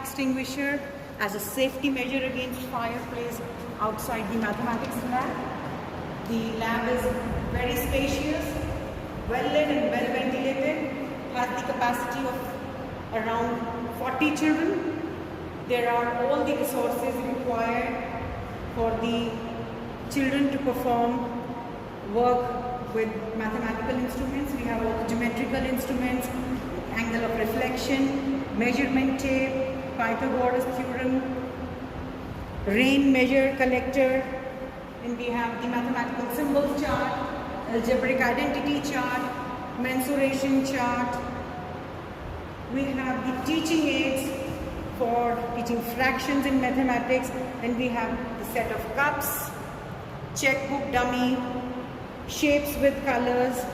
extinguisher as a safety measure against fireplace outside the mathematics lab. The lab is very spacious, well lit and well ventilated, has the capacity of around 40 children. There are all the resources required for the children to perform work with mathematical instruments. We have all the geometrical instruments, angle of reflection, measurement tape, Pythagoras theorem, rain measure collector, and we have the mathematical symbols chart, algebraic identity chart, mensuration chart. We have the teaching aids for teaching fractions in mathematics, and we have the set of cups, checkbook dummy, shapes with colors,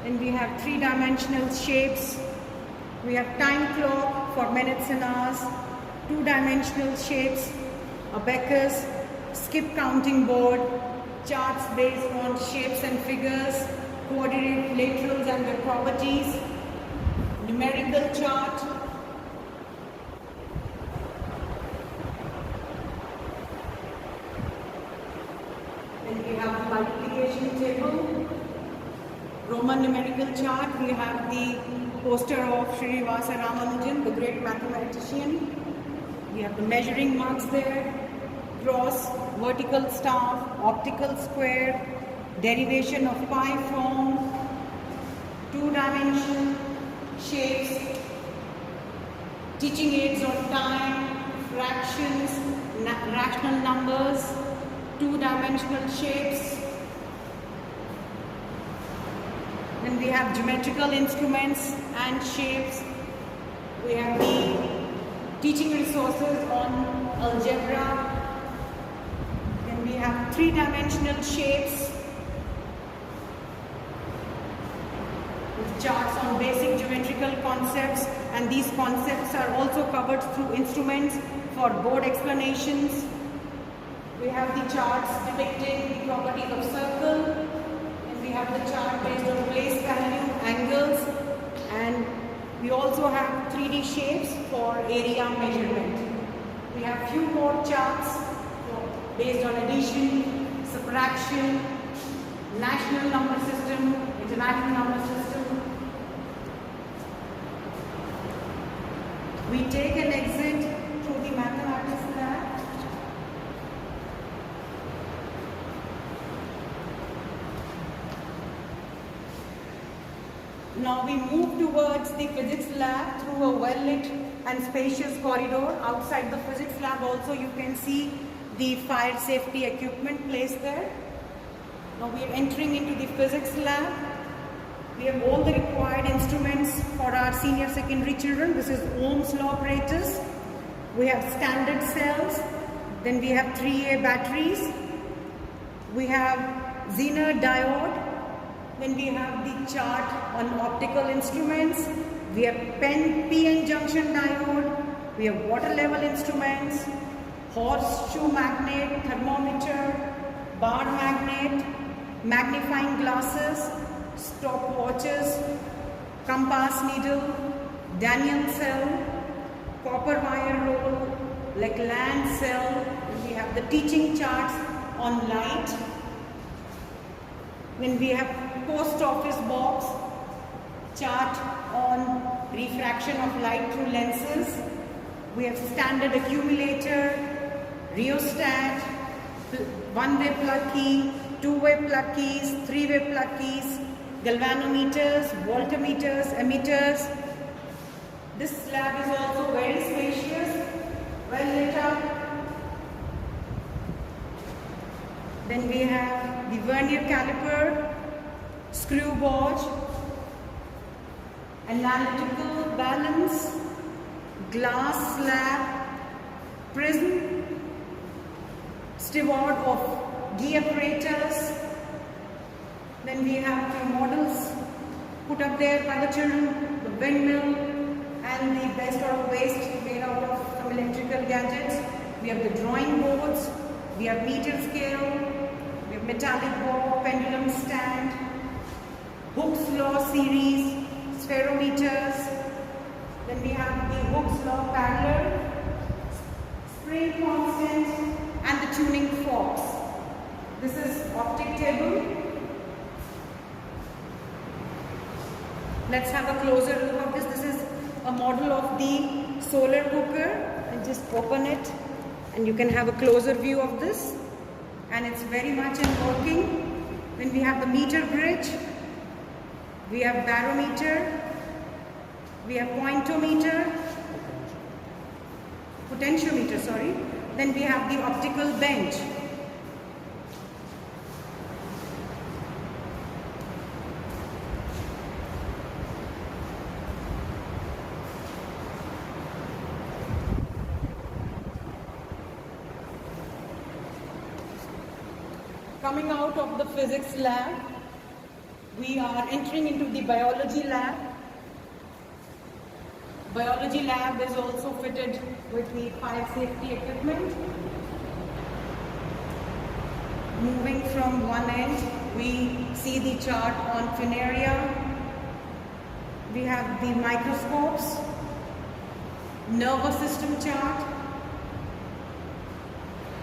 and we have three-dimensional shapes. We have time clock for minutes and hours, two-dimensional shapes, abacus, skip counting board, charts based on shapes and figures, quadrilaterals and their properties, numerical chart, then we have the multiplication table, Roman numerical chart. We have the poster of Srinivasa Ramanujan, the great mathematician. We have the measuring marks there, cross, vertical staff, optical square, derivation of pi form, two-dimensional shapes, teaching aids on time, fractions, rational numbers, two-dimensional shapes. Then we have geometrical instruments and shapes. We have the teaching resources on algebra. Then we have three-dimensional shapes with charts on basic geometrical concepts, and these concepts are also covered through instruments for board explanations. We have the charts depicting the properties of circle, and we have the chart based on place value, angles, and we also have 3D shapes for area measurement. We have few more charts based on addition, subtraction, national number system, international number system. We take an exit through the mathematics lab. Now we move towards the physics lab through a well-lit and spacious corridor. Outside the physics lab also you can see the fire safety equipment placed there. Now we are entering into the physics lab. We have all the required instruments for our senior secondary children. This is Ohm's law apparatus. We have standard cells. Then we have 3A batteries. We have Zener diode. Then we have the chart on optical instruments. We have PN junction diode. We have water level instruments, horseshoe magnet, thermometer, bar magnet, magnifying glasses, stopwatches, compass needle, Daniell cell, copper wire roll, Lecland cell. We have the teaching charts on light. Then we have post office box, chart on refraction of light through lenses. We have standard accumulator, rheostat, one-way plug key, two-way plug keys, three-way plug keys, galvanometers, voltmeters, emitters. This lab is also very spacious, well lit up. Then we have the vernier caliper, screw gauge, analytical balance, glass slab, prism, steward of Gee apparatus. Then we have the models put up there by the children, the windmill and the best out of waste made out of some electrical gadgets. We have the drawing boards, we have meter scale, we have metallic ball, pendulum stand, Hooke's law series, spherometers. Then we have the Hooke's law parallel, Let's have a closer look of this. This is a model of the solar cooker, and just open it and you can have a closer view of this, and it's very much in working. Then we have the meter bridge, we have barometer, we have pointometer, potentiometer, sorry. Then we have the optical bench. Coming out of the physics lab, we are entering into the biology lab. Biology lab is also fitted with the fire safety equipment. Moving from one end, we see the chart on Finaria. We have the microscopes, nervous system chart,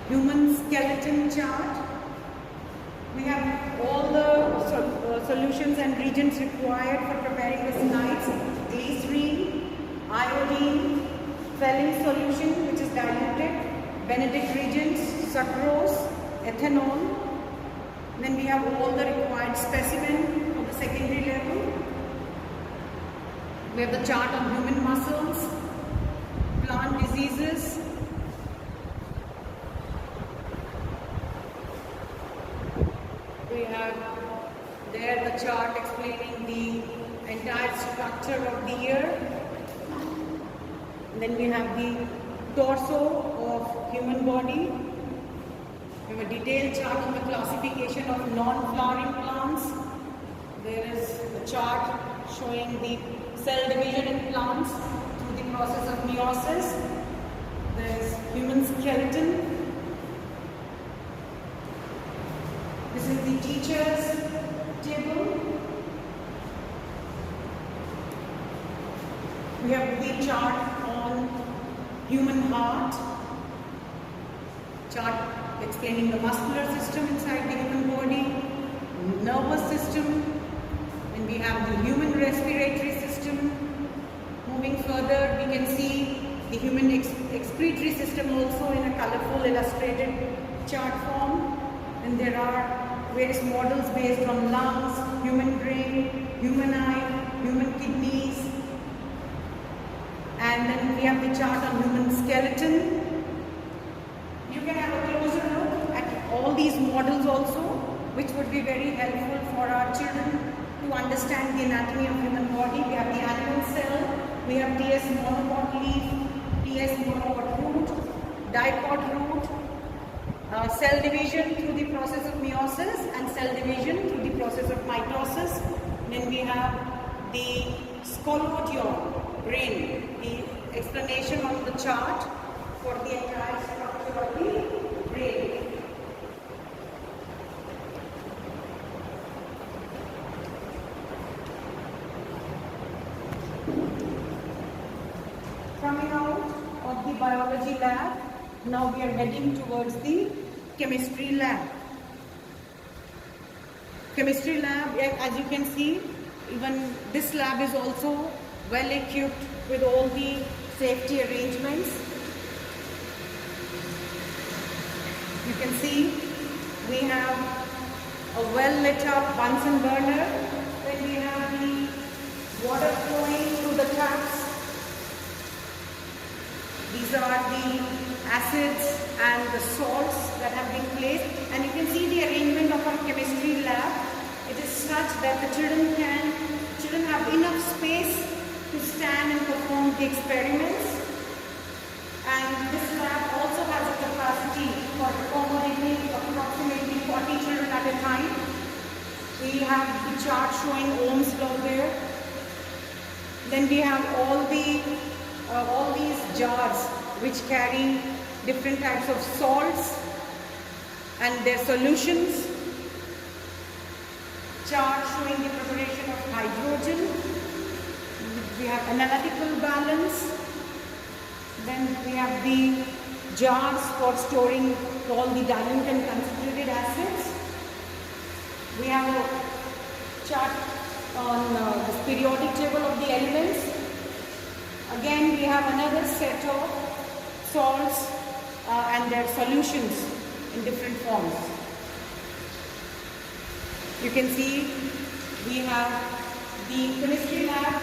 human skeleton chart. We have all the solutions and reagents required for preparing the nights: glycerine, iodine, Fehling solution which is diluted, Benedict reagents, sucrose, ethanol. Then we have all the required specimen for the secondary level. We have the chart on human muscles, plant diseases, we have there the chart explaining the entire structure of the ear. And then we have the torso of human body. We have a detailed chart on the classification of non-flowering plants. There is a chart showing the cell division in plants through the process of meiosis. There is human skeleton. This is the teacher's table. We have the chart on human heart, chart explaining the muscular system inside the human body, nervous system, and we have the human respiratory system. Moving further, we can see the human excretory system also in a colorful illustrated chart form. And there are various models based on lungs, human brain, human eye, human kidneys. And then we have the chart on human skeleton. You can have a closer look at all these models also, which would be very helpful for our children to understand the anatomy of human body. We have the animal cell, we have TS monopod leaf, TS monopod root, dipod root, cell division through the process of meiosis and cell division through the process of mitosis. Then we have the scolotium, brain, the explanation on the chart for the entire structure of the brain. Coming out of the biology lab, now we are heading towards the chemistry lab. Chemistry lab, as you can see, even this lab is also well equipped with all the safety arrangements. You can see we have a well lit up Bunsen burner. Then we have the water flowing through the taps. These are the acids and the salts that have been placed, and you can see the arrangement of our chemistry lab. It is such that the children have enough space to stand and perform the experiments. And this lab also has a capacity for accommodating approximately 40 children at a time. We have the chart showing Ohm's law there. Then we have all these jars which carry different types of salts and their solutions. Chart showing the preparation of hydrogen. We have analytical balance. Then we have the jars for storing all the dilute and concentrated acids. We have a chart on this periodic table of the elements. Again, we have another set of salts and their solutions in different forms. You can see we have the chemistry lab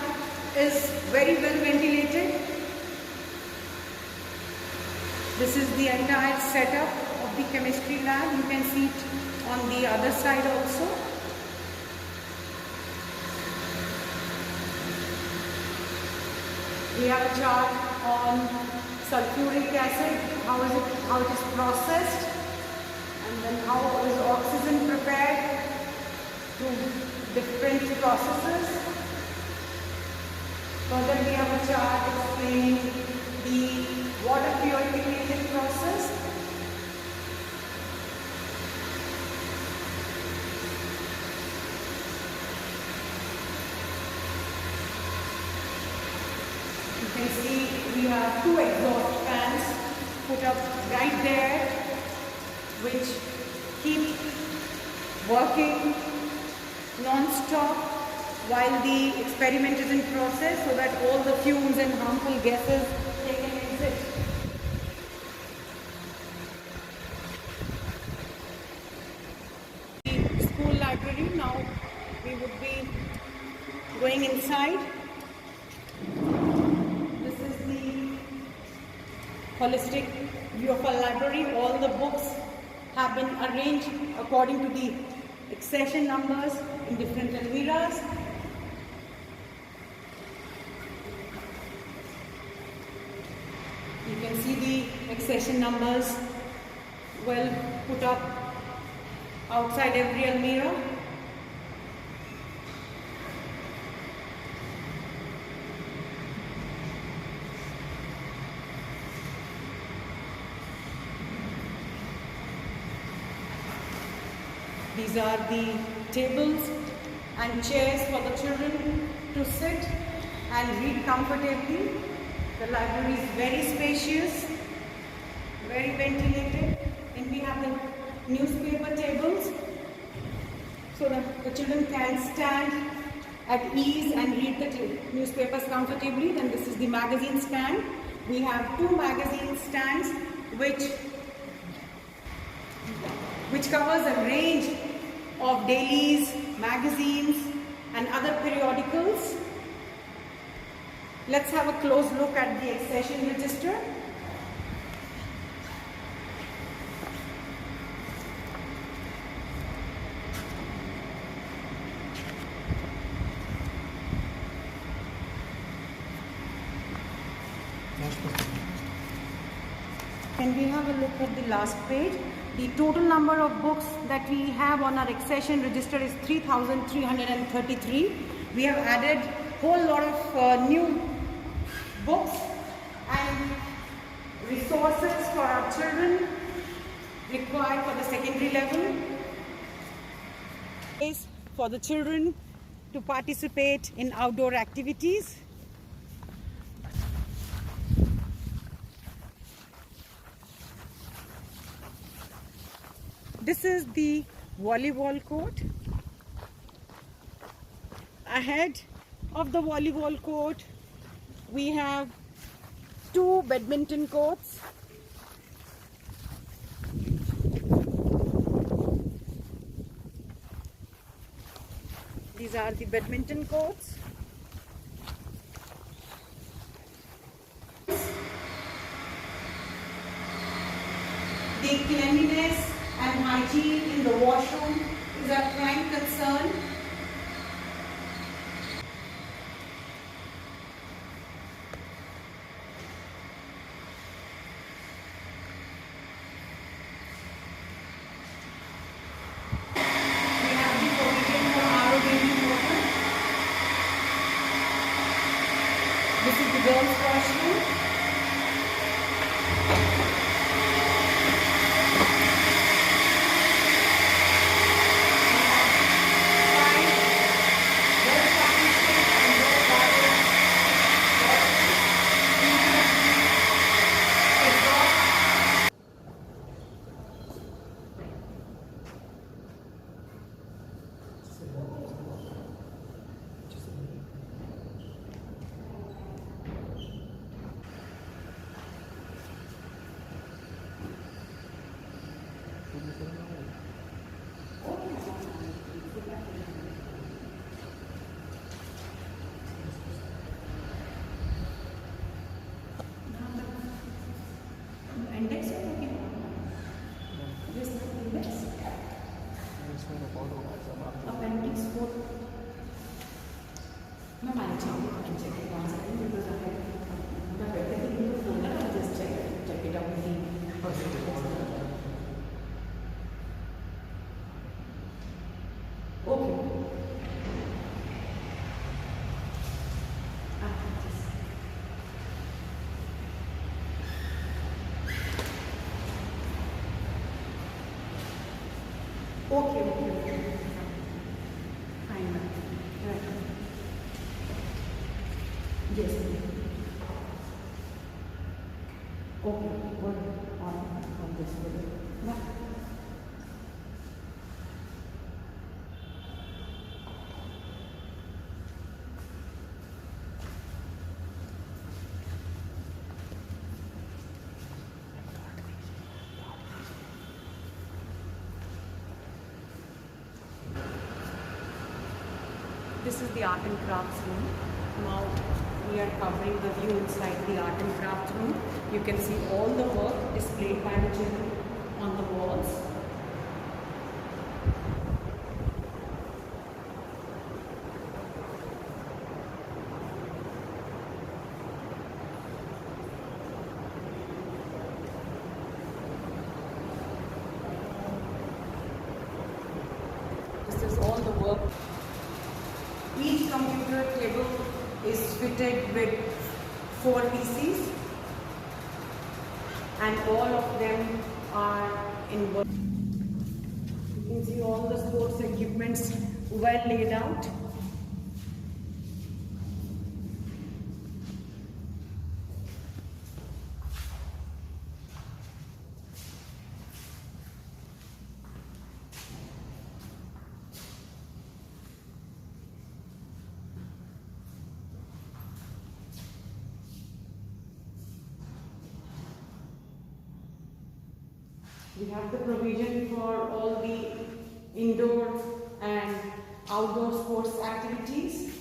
is very well ventilated. This is the entire setup of the chemistry lab. You can see it on the other side also. We have a chart on sulfuric acid, how it is processed, and then how is oxygen prepared through different processes. Further, we have a chart explaining the water purification process. You can see we have two exhaust fans put up right there, which keep working non-stop while the experiment is in process, so that all the fumes and harmful gases they can exit. The school library, now we would be going inside. This is the holistic view of our library. All the books have been arranged according to the accession numbers in different almiras. You can see the accession numbers well put up outside every almirah. These are the tables and chairs for the children to sit and read comfortably. The library is very spacious, very ventilated, and we have the newspaper tables so that the children can stand at ease and read the newspapers comfortably. Then this is the magazine stand. We have two magazine stands which covers a range of dailies, magazines and other periodicals. Let's have a close look at the accession register. Can we have a look at the last page? The total number of books that we have on our accession register is 3,333. We have added a whole lot of new books and resources for our children required for the secondary level. Is for the children to participate in outdoor activities. This is the volleyball court. Ahead of the volleyball court, we have two badminton courts. These are the badminton courts. The cleanliness and hygiene in the washroom is our prime concern. We have the provision for RO baby water. This is the girls' washroom. No, I'll check it once again because I have everything in the folder. I'll just check it out with the person. Okay. Okay. Fine, ma'am. Right. Yes. Okay. Good. On this way. Yeah. This is the art and crafts room. Now we are covering the view inside the art and crafts room. You can see all the work displayed by the children on the walls. This is all the work. Each computer table is fitted with 4 PCs and all of them are in work. You can see all the sports equipments well laid out. We have the provision for all the indoor and outdoor sports activities.